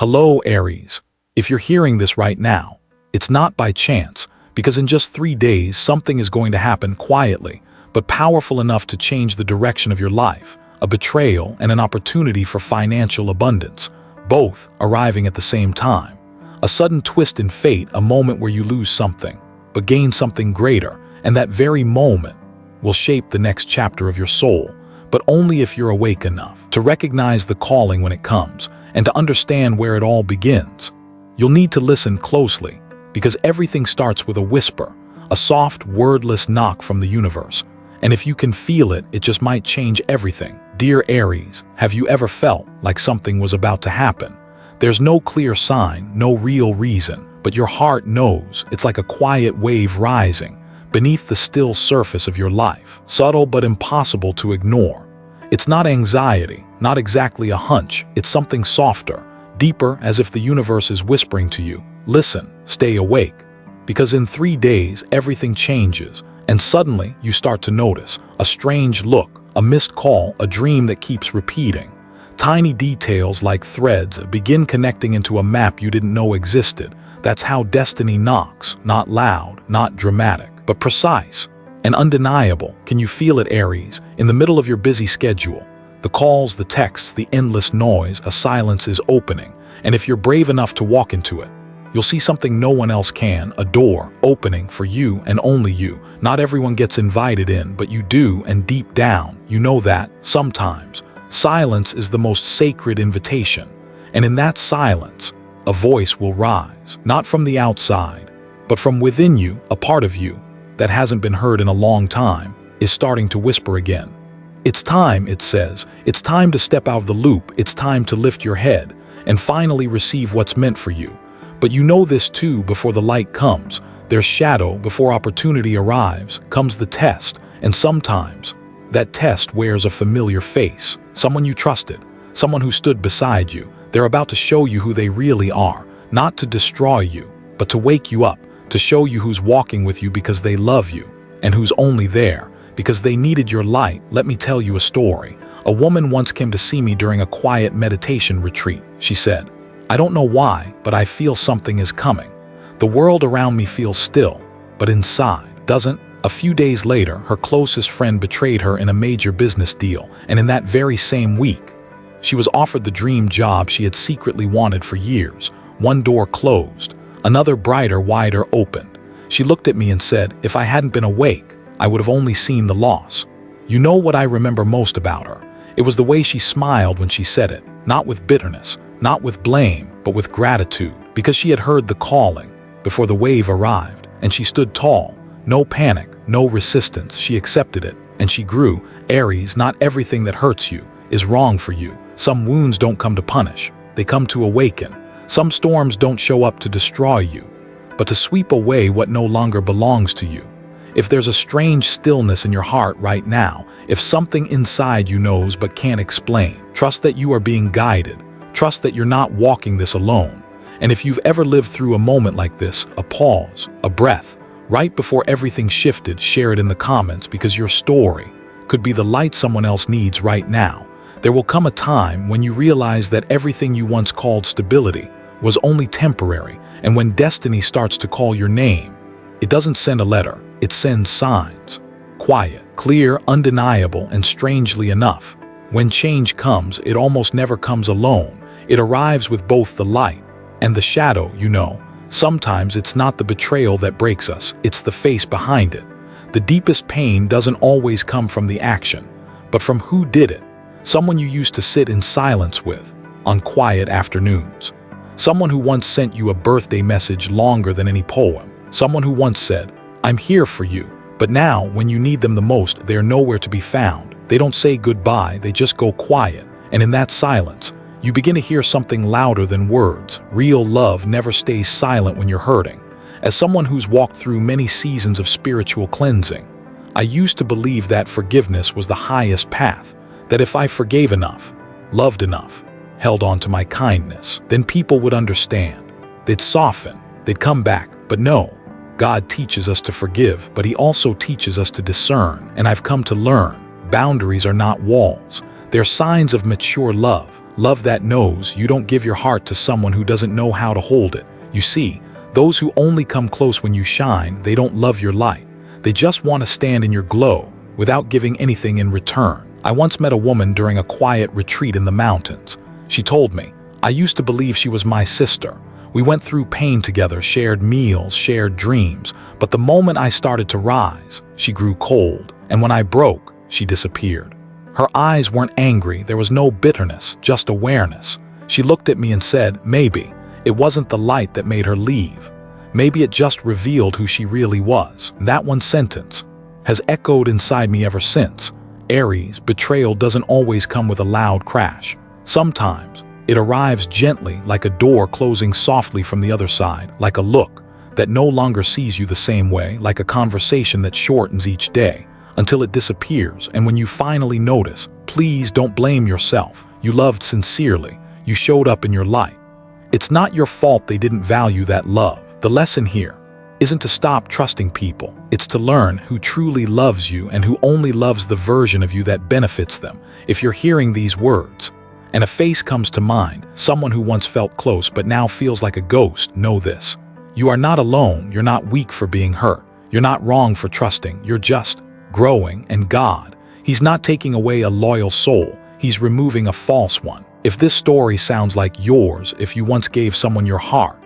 Hello, Aries. If you're hearing this right now, it's not by chance, because in just 3 days, something is going to happen quietly, but powerful enough to change the direction of your life, a betrayal and an opportunity for financial abundance, both arriving at the same time. A sudden twist in fate, a moment where you lose something, but gain something greater, and that very moment will shape the next chapter of your soul, but only if you're awake enough to recognize the calling when it comes, and to understand where it all begins. You'll need to listen closely, because everything starts with a whisper, a soft, wordless knock from the universe. And if you can feel it, it just might change everything. Dear Aries, have you ever felt like something was about to happen? There's no clear sign, no real reason, but your heart knows. It's like a quiet wave rising beneath the still surface of your life, subtle but impossible to ignore. It's not anxiety, not exactly a hunch, it's something softer, deeper, as if the universe is whispering to you, listen, stay awake. Because in 3 days, everything changes, and suddenly you start to notice a strange look, a missed call, a dream that keeps repeating. Tiny details like threads begin connecting into a map you didn't know existed. That's how destiny knocks, not loud, not dramatic, but precise and undeniable. Can you feel it, Aries? In the middle of your busy schedule, the calls, the texts, the endless noise, a silence is opening. And if you're brave enough to walk into it, you'll see something no one else can, a door opening for you and only you. Not everyone gets invited in, but you do, and deep down, you know that, sometimes, silence is the most sacred invitation. And in that silence, a voice will rise, not from the outside, but from within you, a part of you that hasn't been heard in a long time, is starting to whisper again. It's time, it says. It's time to step out of the loop. It's time to lift your head and finally receive what's meant for you. But you know this too, before the light comes, there's shadow. Before opportunity arrives, comes the test. And sometimes that test wears a familiar face, someone you trusted, someone who stood beside you. They're about to show you who they really are, not to destroy you, but to wake you up, to show you who's walking with you because they love you, and who's only there because they needed your light. Let me tell you a story. A woman once came to see me during a quiet meditation retreat. She said, "I don't know why, but I feel something is coming. The world around me feels still, but inside doesn't." A few days later, her closest friend betrayed her in a major business deal, and in that very same week, she was offered the dream job she had secretly wanted for years. One door closed, another brighter, wider opened. She looked at me and said, "If I hadn't been awake, I would have only seen the loss." You know what I remember most about her? It was the way she smiled when she said it, not with bitterness, not with blame, but with gratitude, because she had heard the calling before the wave arrived, and she stood tall. No panic, no resistance. She accepted it, and she grew. Aries, not everything that hurts you is wrong for you. Some wounds don't come to punish, they come to awaken. Some storms don't show up to destroy you, but to sweep away what no longer belongs to you. If there's a strange stillness in your heart right now, if something inside you knows but can't explain, trust that you are being guided. Trust that you're not walking this alone. And if you've ever lived through a moment like this, a pause, a breath, right before everything shifted, share it in the comments, because your story could be the light someone else needs right now. There will come a time when you realize that everything you once called stability was only temporary, and when destiny starts to call your name, it doesn't send a letter, it sends signs. Quiet, clear, undeniable, and strangely enough, when change comes, it almost never comes alone. It arrives with both the light and the shadow, you know. Sometimes it's not the betrayal that breaks us, it's the face behind it. The deepest pain doesn't always come from the action, but from who did it. Someone you used to sit in silence with on quiet afternoons. Someone who once sent you a birthday message longer than any poem. Someone who once said, "I'm here for you," but now, when you need them the most, they're nowhere to be found. They don't say goodbye, they just go quiet. And in that silence, you begin to hear something louder than words. Real love never stays silent when you're hurting. As someone who's walked through many seasons of spiritual cleansing, I used to believe that forgiveness was the highest path, that if I forgave enough, loved enough, held on to my kindness, then people would understand. They'd soften, they'd come back. But no, God teaches us to forgive, but He also teaches us to discern. And I've come to learn, boundaries are not walls. They're signs of mature love. Love that knows you don't give your heart to someone who doesn't know how to hold it. You see, those who only come close when you shine, they don't love your light. They just want to stand in your glow without giving anything in return. I once met a woman during a quiet retreat in the mountains. She told me, I used to believe she was my sister. We went through pain together, shared meals, shared dreams. But the moment I started to rise, she grew cold. And when I broke, she disappeared. Her eyes weren't angry. There was no bitterness, just awareness. She looked at me and said, maybe it wasn't the light that made her leave. Maybe it just revealed who she really was. That one sentence has echoed inside me ever since. Aries, betrayal doesn't always come with a loud crash. Sometimes it arrives gently, like a door closing softly from the other side, like a look that no longer sees you the same way, like a conversation that shortens each day until it disappears. And when you finally notice, please don't blame yourself. You loved sincerely. You showed up in your light. It's not your fault they didn't value that love. The lesson here isn't to stop trusting people. It's to learn who truly loves you and who only loves the version of you that benefits them. If you're hearing these words and a face comes to mind, someone who once felt close but now feels like a ghost, know this. You are not alone. You're not weak for being hurt. You're not wrong for trusting. You're just growing, and God, He's not taking away a loyal soul. He's removing a false one. If this story sounds like yours, if you once gave someone your heart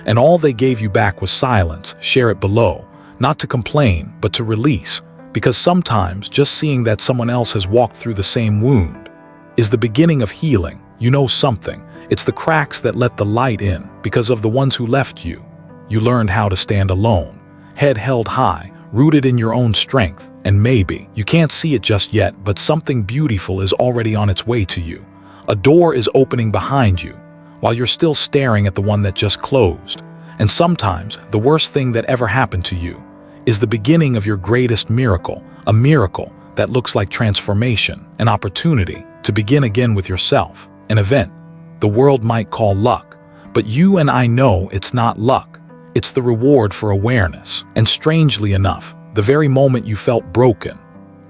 and all they gave you back was silence, share it below. Not to complain, but to release. Because sometimes just seeing that someone else has walked through the same wound is the beginning of healing. You know something. It's the cracks that let the light in. Because of the ones who left you, you learned how to stand alone, head held high, rooted in your own strength. And maybe you can't see it just yet, but something beautiful is already on its way to you. A door is opening behind you while you're still staring at the one that just closed. And sometimes the worst thing that ever happened to you is the beginning of your greatest miracle, a miracle that looks like transformation, an opportunity to begin again with yourself, an event the world might call luck. But you and I know it's not luck. It's the reward for awareness. And strangely enough, the very moment you felt broken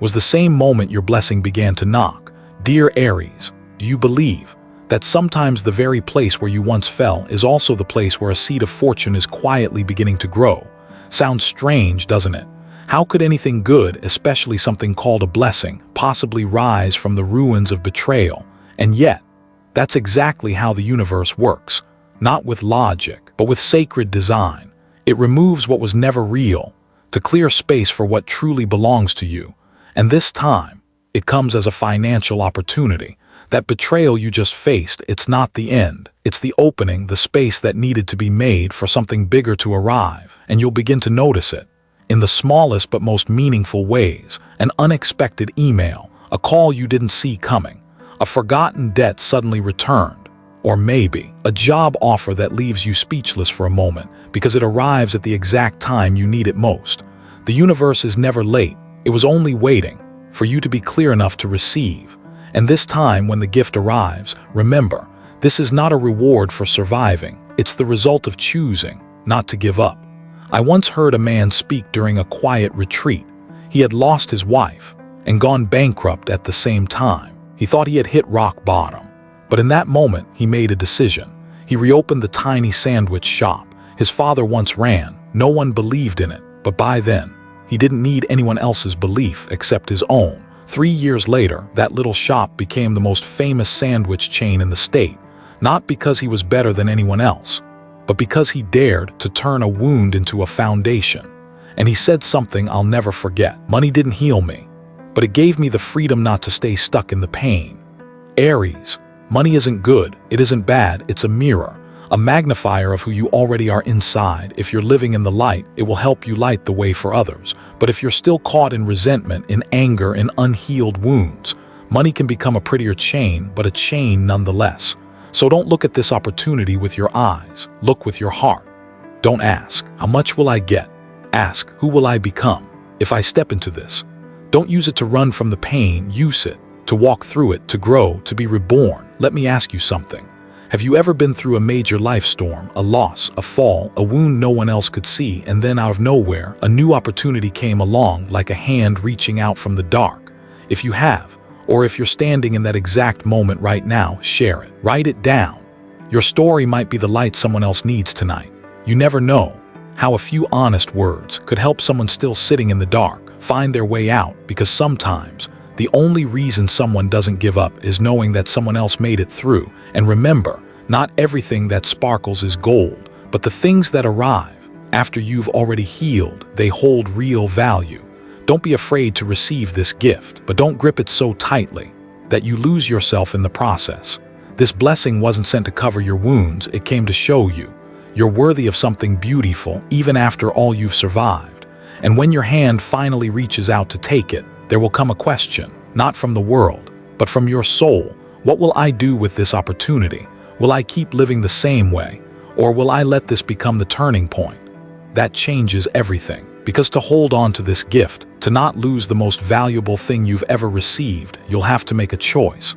was the same moment your blessing began to knock. Dear Aries, do you believe that sometimes the very place where you once fell is also the place where a seed of fortune is quietly beginning to grow? Sounds strange, doesn't it? How could anything good, especially something called a blessing, possibly rise from the ruins of betrayal? And yet, that's exactly how the universe works. Not with logic, but with sacred design. It removes what was never real to clear space for what truly belongs to you. And this time, it comes as a financial opportunity. That betrayal you just faced, it's not the end. It's the opening, the space that needed to be made for something bigger to arrive. And you'll begin to notice it in the smallest but most meaningful ways. An unexpected email, a call you didn't see coming, a forgotten debt suddenly returned, or maybe a job offer that leaves you speechless for a moment because it arrives at the exact time you need it most. The universe is never late. It was only waiting for you to be clear enough to receive. And this time when the gift arrives, remember, this is not a reward for surviving. It's the result of choosing not to give up. I once heard a man speak during a quiet retreat. He had lost his wife and gone bankrupt at the same time. He thought he had hit rock bottom. But in that moment, he made a decision. He reopened the tiny sandwich shop his father once ran. No one believed in it, but by then, he didn't need anyone else's belief except his own. 3 years later, that little shop became the most famous sandwich chain in the state, not because he was better than anyone else, but because he dared to turn a wound into a foundation. And he said something I'll never forget. Money didn't heal me, but it gave me the freedom not to stay stuck in the pain. Aries, money isn't good, it isn't bad, it's a mirror, a magnifier of who you already are inside. If you're living in the light, it will help you light the way for others. But if you're still caught in resentment, in anger, in unhealed wounds, money can become a prettier chain, but a chain nonetheless. So don't look at this opportunity with your eyes, look with your heart. Don't ask, how much will I get? Ask, who will I become if I step into this? Don't use it to run from the pain, use it to walk through it, to grow, to be reborn. Let me ask you something. Have you ever been through a major life storm, a loss, a fall, a wound no one else could see, and then out of nowhere, a new opportunity came along like a hand reaching out from the dark? If you have, Or if you're standing in that exact moment right now, share it. Write it down. Your story might be the light someone else needs tonight. You never know how a few honest words could help someone still sitting in the dark find their way out, because sometimes the only reason someone doesn't give up is knowing that someone else made it through. And remember, not everything that sparkles is gold, but the things that arrive after you've already healed, they hold real value. Don't be afraid to receive this gift, but don't grip it so tightly that you lose yourself in the process. This blessing wasn't sent to cover your wounds, it came to show you you're worthy of something beautiful even after all you've survived. And when your hand finally reaches out to take it, there will come a question, not from the world, but from your soul. What will I do with this opportunity? Will I keep living the same way? Or will I let this become the turning point? That changes everything. Because to hold on to this gift, to not lose the most valuable thing you've ever received, you'll have to make a choice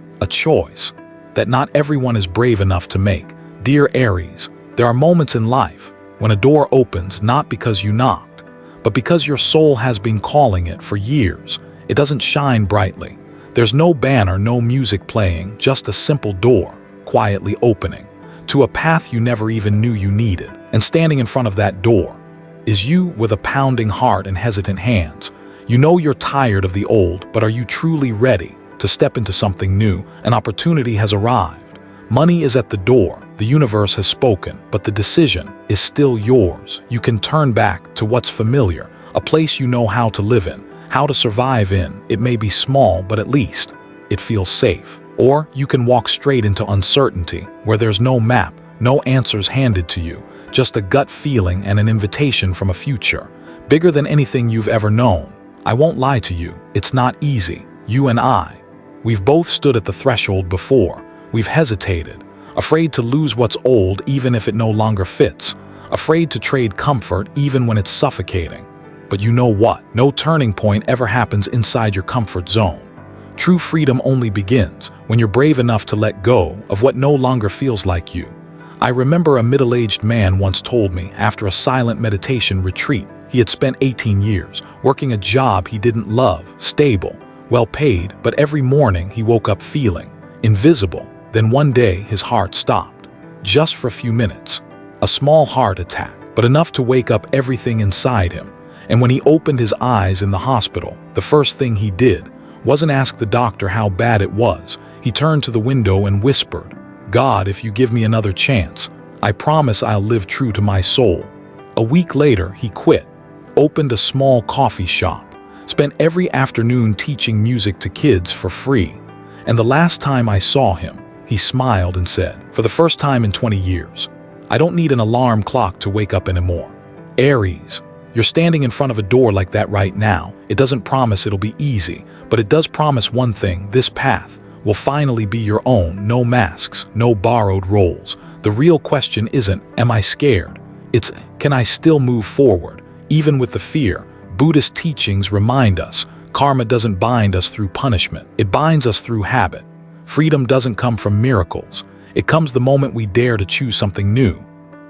that not everyone is brave enough to make. Dear Aries, there are moments in life when a door opens not because you knocked, but because your soul has been calling it for years. It doesn't shine brightly. There's no banner, no music playing, just a simple door, quietly opening to a path you never even knew you needed. And standing in front of that door is you with a pounding heart and hesitant hands. You know you're tired of the old, but are you truly ready to step into something new? An opportunity has arrived. Money is at the door. The universe has spoken, but the decision is still yours. You can turn back to what's familiar, a place you know how to live in, how to survive in. It may be small, but at least it feels safe. Or you can walk straight into uncertainty, where there's no map, no answers handed to you, just a gut feeling and an invitation from a future bigger than anything you've ever known. I won't lie to you, it's not easy. You and I, we've both stood at the threshold before. We've hesitated, afraid to lose what's old even if it no longer fits, afraid to trade comfort even when it's suffocating. But you know what? No turning point ever happens inside your comfort zone. True freedom only begins when you're brave enough to let go of what no longer feels like you. I remember a middle-aged man once told me after a silent meditation retreat, he had spent 18 years working a job he didn't love, stable, well paid, but every morning he woke up feeling invisible. Then one day his heart stopped, just for a few minutes. A small heart attack, but enough to wake up everything inside him. And when he opened his eyes in the hospital, the first thing he did wasn't ask the doctor how bad it was. He turned to the window and whispered, "God, if you give me another chance, I promise I'll live true to my soul." A week later, he quit, opened a small coffee shop, spent every afternoon teaching music to kids for free. And the last time I saw him, he smiled and said, "For the first time in 20 years, I don't need an alarm clock to wake up anymore." Aries, you're standing in front of a door like that right now. It doesn't promise it'll be easy, but it does promise one thing: this path will finally be your own. No masks, no borrowed roles. The real question isn't, am I scared? It's, can I still move forward, even with the fear? Buddhist teachings remind us, karma doesn't bind us through punishment. It binds us through habit. Freedom doesn't come from miracles. It comes the moment we dare to choose something new,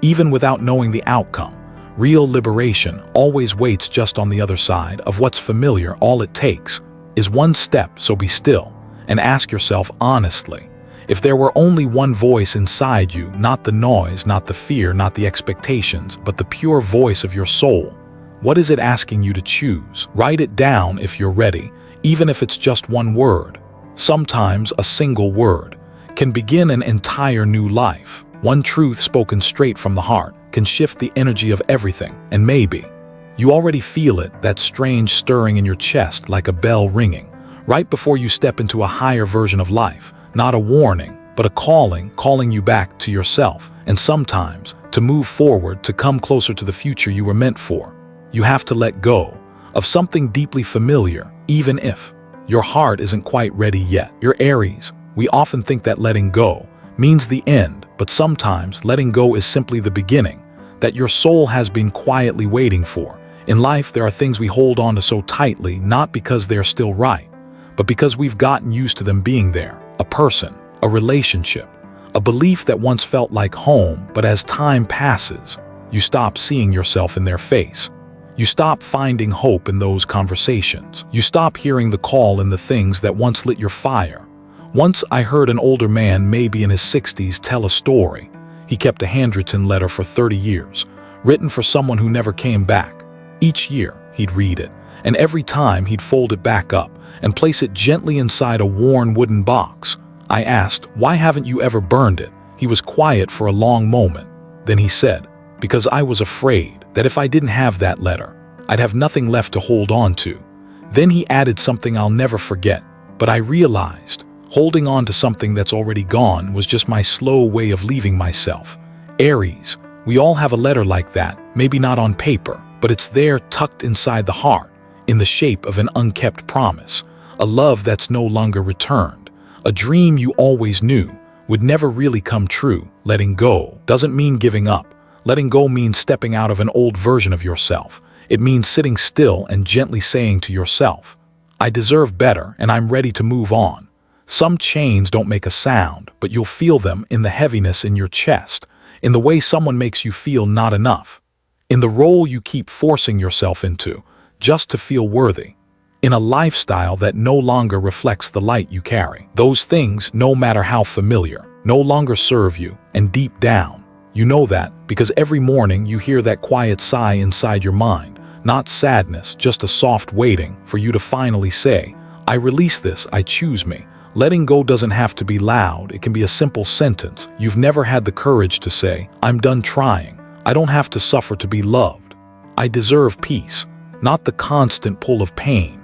even without knowing the outcome. Real liberation always waits just on the other side of what's familiar. All it takes is one step, so be still and ask yourself honestly, if there were only one voice inside you, not the noise, not the fear, not the expectations, but the pure voice of your soul, what is it asking you to choose? Write it down if you're ready, even if it's just one word. Sometimes a single word can begin an entire new life. One truth spoken straight from the heart can shift the energy of everything. And maybe you already feel it, that strange stirring in your chest, like a bell ringing right before you step into a higher version of life. Not a warning, but a calling you back to yourself. And sometimes, to move forward, to come closer to the future you were meant for, you have to let go of something deeply familiar, even if your heart isn't quite ready yet. You're Aries. We often think that letting go means the end, but sometimes letting go is simply the beginning that your soul has been quietly waiting for. In life, there are things we hold on to so tightly, not because they're still right, but because we've gotten used to them being there. A person, a relationship, a belief that once felt like home, but as time passes, you stop seeing yourself in their face. You stop finding hope in those conversations. You stop hearing the call in the things that once lit your fire. Once I heard an older man, maybe in his 60s, tell a story. He kept a handwritten letter for 30 years, written for someone who never came back. Each year, he'd read it, and every time he'd fold it back up and place it gently inside a worn wooden box. I asked, "Why haven't you ever burned it?" He was quiet for a long moment. Then he said, "Because I was afraid that if I didn't have that letter, I'd have nothing left to hold on to." Then he added something I'll never forget, but I realized holding on to something that's already gone was just my slow way of leaving myself. Aries, we all have a letter like that, maybe not on paper, but it's there tucked inside the heart, in the shape of an unkept promise, a love that's no longer returned, a dream you always knew would never really come true. Letting go doesn't mean giving up. Letting go means stepping out of an old version of yourself. It means sitting still and gently saying to yourself, "I deserve better and I'm ready to move on." Some chains don't make a sound, but you'll feel them in the heaviness in your chest, in the way someone makes you feel not enough, in the role you keep forcing yourself into just to feel worthy, in a lifestyle that no longer reflects the light you carry. Those things, no matter how familiar, no longer serve you, and deep down, you know that because every morning you hear that quiet sigh inside your mind, not sadness, just a soft waiting for you to finally say, "I release this, I choose me." Letting go doesn't have to be loud. It can be a simple sentence you've never had the courage to say. "I'm done trying. I don't have to suffer to be loved. I deserve peace, not the constant pull of pain."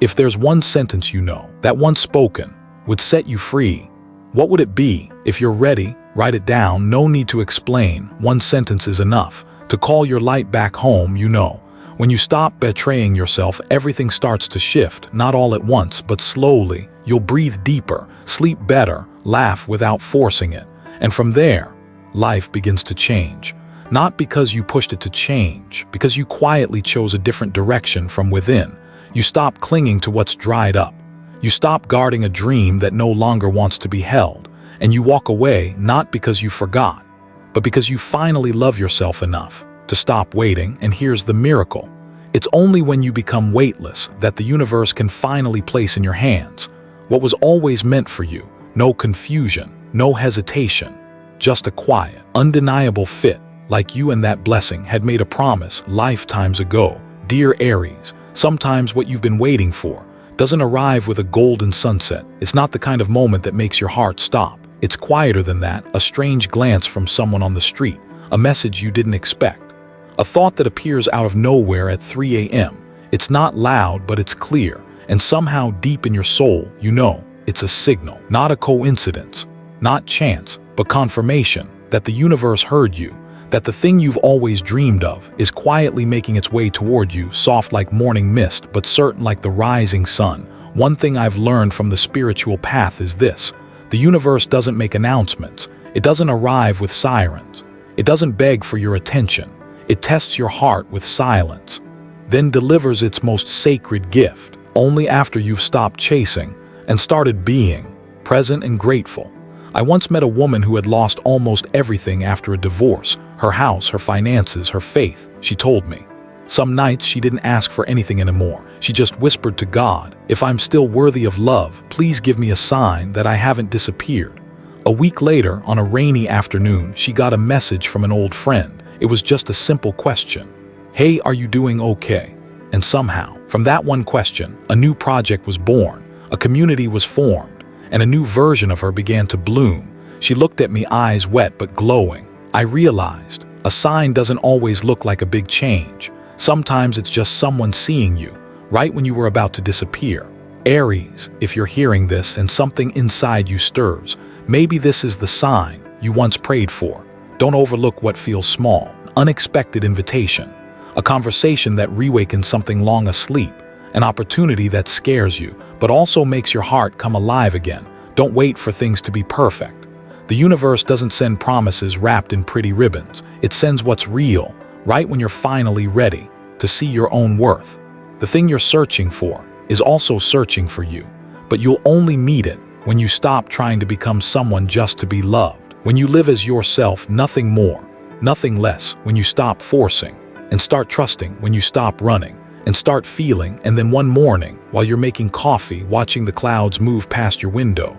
If there's one sentence you know that once spoken would set you free, what would it be? If you're ready, write it down. No need to explain. One sentence is enough to call your light back home. You know, when you stop betraying yourself, everything starts to shift, not all at once, but slowly. You'll breathe deeper, sleep better, laugh without forcing it. And from there, life begins to change. Not because you pushed it to change, because you quietly chose a different direction from within. You stop clinging to what's dried up. You stop guarding a dream that no longer wants to be held. And you walk away not because you forgot, but because you finally love yourself enough to stop waiting. And here's the miracle. It's only when you become weightless that the universe can finally place in your hands what was always meant for you. No confusion, no hesitation, just a quiet, undeniable fit, like you and that blessing had made a promise lifetimes ago. Dear Aries, sometimes what you've been waiting for doesn't arrive with a golden sunset. It's not the kind of moment that makes your heart stop. It's quieter than that, a strange glance from someone on the street, a message you didn't expect, a thought that appears out of nowhere at 3 a.m. It's not loud, but it's clear. And somehow deep in your soul, you know, it's a signal, not a coincidence, not chance, but confirmation that the universe heard you, that the thing you've always dreamed of is quietly making its way toward you, soft like morning mist, but certain like the rising sun. One thing I've learned from the spiritual path is this: the universe doesn't make announcements. It doesn't arrive with sirens. It doesn't beg for your attention. It tests your heart with silence, then delivers its most sacred gift. Only after you've stopped chasing and started being present and grateful. I once met a woman who had lost almost everything after a divorce, her house, her finances, her faith. She told me. Some nights she didn't ask for anything anymore. She just whispered to God, "If I'm still worthy of love, please give me a sign that I haven't disappeared." A week later, on a rainy afternoon, she got a message from an old friend. It was just a simple question. "Hey, are you doing okay?" And somehow, from that one question, a new project was born, a community was formed, and a new version of her began to bloom. She looked at me, eyes wet but glowing. I realized a sign doesn't always look like a big change. Sometimes it's just someone seeing you, right when you were about to disappear. Aries, if you're hearing this and something inside you stirs, maybe this is the sign you once prayed for. Don't overlook what feels small, an unexpected invitation. A conversation that reawakens something long asleep, an opportunity that scares you, but also makes your heart come alive again. Don't wait for things to be perfect. The universe doesn't send promises wrapped in pretty ribbons. It sends what's real, right when you're finally ready to see your own worth. The thing you're searching for is also searching for you, but you'll only meet it when you stop trying to become someone just to be loved. When you live as yourself, nothing more, nothing less. When you stop forcing and start trusting when you stop running, and start feeling, and then one morning, while you're making coffee, watching the clouds move past your window,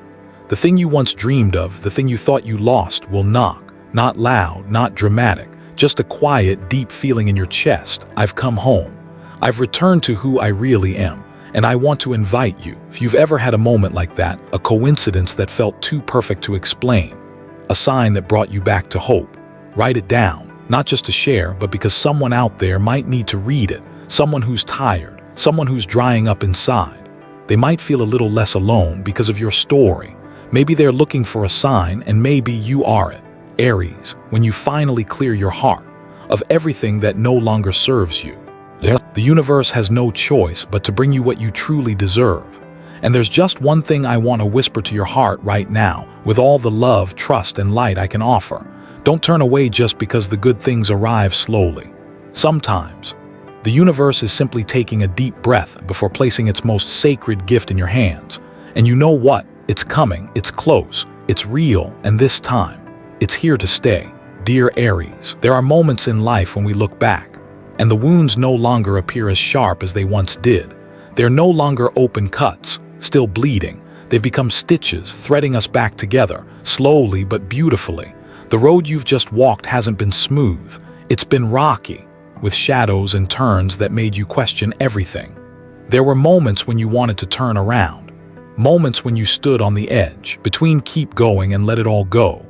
the thing you once dreamed of, the thing you thought you lost, will knock, not loud, not dramatic, just a quiet, deep feeling in your chest. I've come home. I've returned to who I really am, and I want to invite you, if you've ever had a moment like that, a coincidence that felt too perfect to explain, a sign that brought you back to hope, write it down, not just to share, but because someone out there might need to read it, someone who's tired, someone who's drying up inside. They might feel a little less alone because of your story. Maybe they're looking for a sign, and maybe you are it. Aries, when you finally clear your heart of everything that no longer serves you, the universe has no choice but to bring you what you truly deserve. And there's just one thing I want to whisper to your heart right now, with all the love, trust, and light I can offer. Don't turn away just because the good things arrive slowly. Sometimes, the universe is simply taking a deep breath before placing its most sacred gift in your hands. And you know what? It's coming, it's close, it's real, and this time, it's here to stay. Dear Aries, there are moments in life when we look back, and the wounds no longer appear as sharp as they once did. They're no longer open cuts, still bleeding. They've become stitches, threading us back together, slowly but beautifully. The road you've just walked hasn't been smooth. It's been rocky, with shadows and turns that made you question everything. There were moments when you wanted to turn around, moments when you stood on the edge, between keep going and let it all go.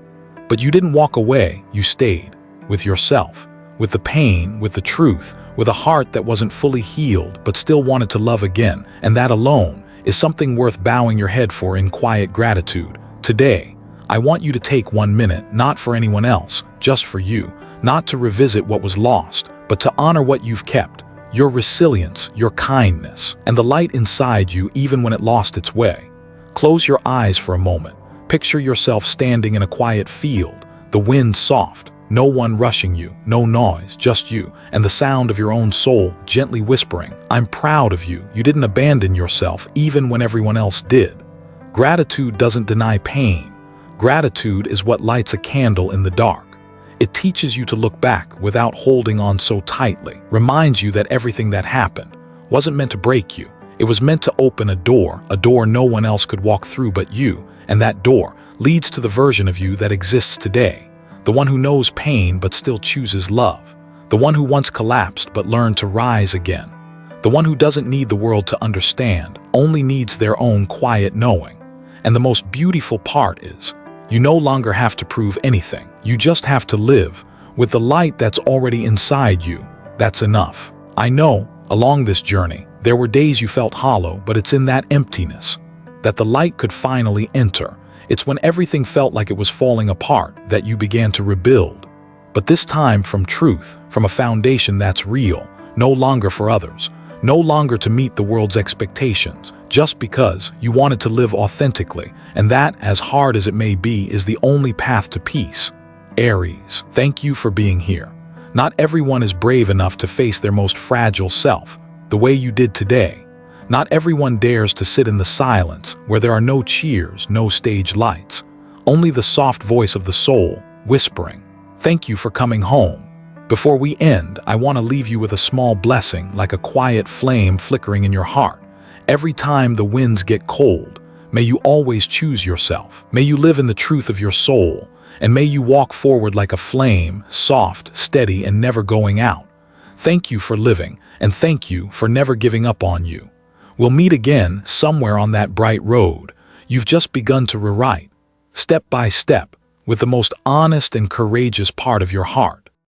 But you didn't walk away, you stayed, with yourself, with the pain, with the truth, with a heart that wasn't fully healed but still wanted to love again, and that alone is something worth bowing your head for in quiet gratitude. Today, I want you to take 1 minute, not for anyone else, just for you, not to revisit what was lost, but to honor what you've kept, your resilience, your kindness, and the light inside you even when it lost its way. Close your eyes for a moment. Picture yourself standing in a quiet field, the wind soft, no one rushing you, no noise, just you, and the sound of your own soul gently whispering, "I'm proud of you. You didn't abandon yourself even when everyone else did." Gratitude doesn't deny pain. Gratitude is what lights a candle in the dark. It teaches you to look back without holding on so tightly, reminds you that everything that happened wasn't meant to break you. It was meant to open a door no one else could walk through but you, and that door leads to the version of you that exists today. The one who knows pain but still chooses love. The one who once collapsed but learned to rise again. The one who doesn't need the world to understand, only needs their own quiet knowing. And the most beautiful part is, you no longer have to prove anything. You just have to live with the light that's already inside you. That's enough. I know, along this journey, there were days you felt hollow, but it's in that emptiness that the light could finally enter. It's when everything felt like it was falling apart that you began to rebuild. But this time from truth, from a foundation that's real, no longer for others, no longer to meet the world's expectations, just because you wanted to live authentically, and that, as hard as it may be, is the only path to peace. Aries, thank you for being here. Not everyone is brave enough to face their most fragile self, the way you did today. Not everyone dares to sit in the silence where there are no cheers, no stage lights, only the soft voice of the soul whispering, "Thank you for coming home." Before we end, I want to leave you with a small blessing, like a quiet flame flickering in your heart. Every time the winds get cold, may you always choose yourself. May you live in the truth of your soul, and may you walk forward like a flame, soft, steady, and never going out. Thank you for living, and thank you for never giving up on you. We'll meet again somewhere on that bright road you've just begun to rewrite, step by step, with the most honest and courageous part of your heart.